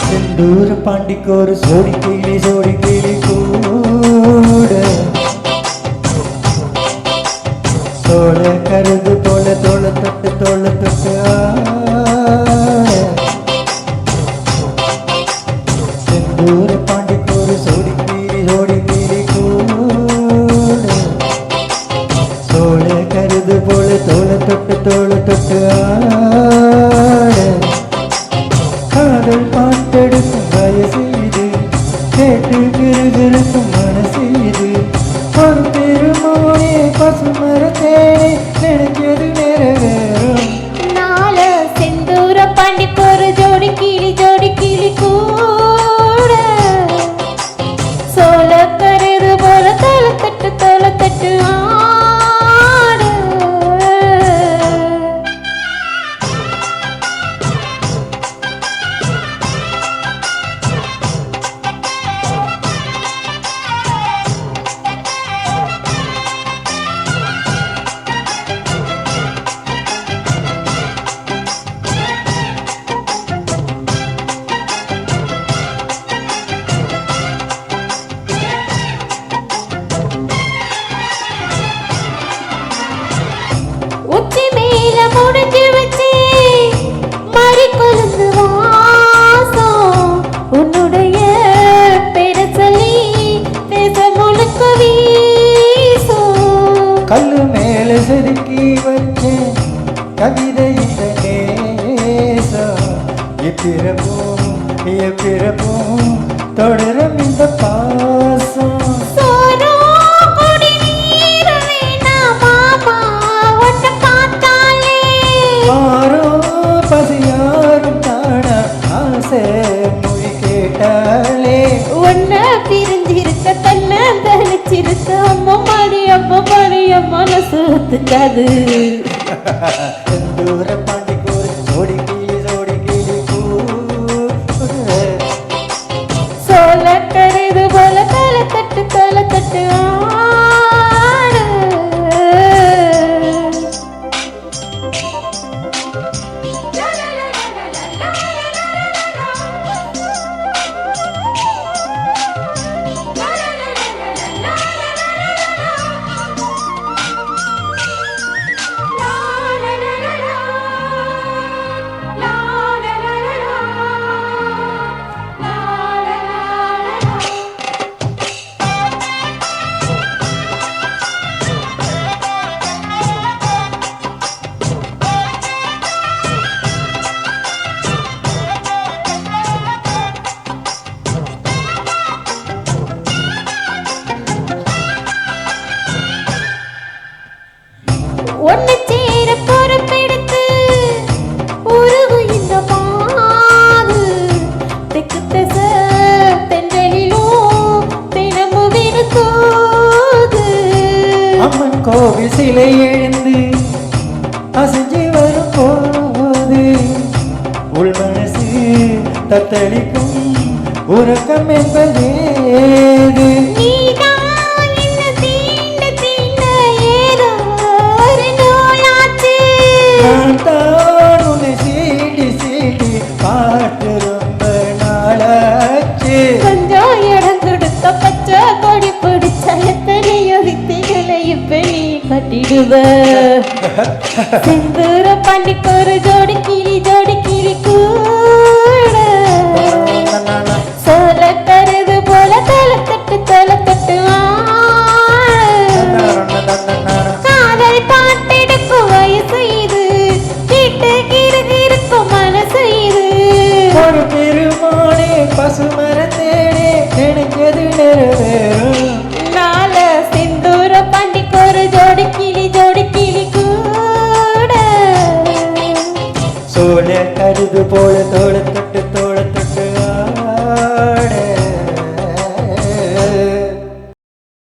செந்தூர பாண்டிக்கு ஒரு சோடி கிளி கூட தோள கருது போல தோள தொட்டு செந்தூர பாண்டிக்கு ஒரு சோடி கிளி கூட தோள கருது போல தோள தொட்டு காதல் பாட்டெடுக்கும் வயசு இது கேட்டு கிருகிருக்கும் மனசு இது ஒரு திருமோனே பசுமர தேனே நினைச்சது நிறைவேறும் நாள செந்தூர பாண்டிக்கு ஒரு ஜோடி கிளி கூட சோள கருது போல தோள தட்டு ஆடு உச்சி மேல முடிஞ்சு வச்சு மறி கொழுந்து வாசம் உன்னுடைய பேர சொல்லி பேச முழுக்க வீசும் கல்லு மேல செதுக்கி வச்சேன் கவிதை இந்த நேசம் எப்பிறப்பும் தொடரும் இந்த பாசம் பசியாரும் தான ஆசை மொழி கேட்டாலே ஒன்ன பிரிஞ்சிருக்க தன்ன தனிச்சிருக்க அம்மா மடிய மனசு ஒத்துக்காது தூர பாண்டிக்கு ஒரு சோடி கிளி கூட சோள கருது போல தோள தட்டு ஆடு ஒன்னு சேர பொறுப்பெடுத்து உருவு இந்த மாது தெக்கு திச தென்றலிலும் தினமும் விருத்தோது அம்மன் கோவில் சிலை எழுந்து அசைஞ்சு வரும் போது உள் மனசு தத்தளிக்கும் உறக்கம் என்பதேது நான் தான் உன்னை சீடி பாட்டு ரொம்ப நாளாச்சு கொஞ்சம் இடம் கொடுத்த பச்சை கொடி பிடிச்ச எத்தனையோ வித்தைகளை இப்ப நீ கட்டிடுவ செந்தூர பாண்டிக்கு ஒரு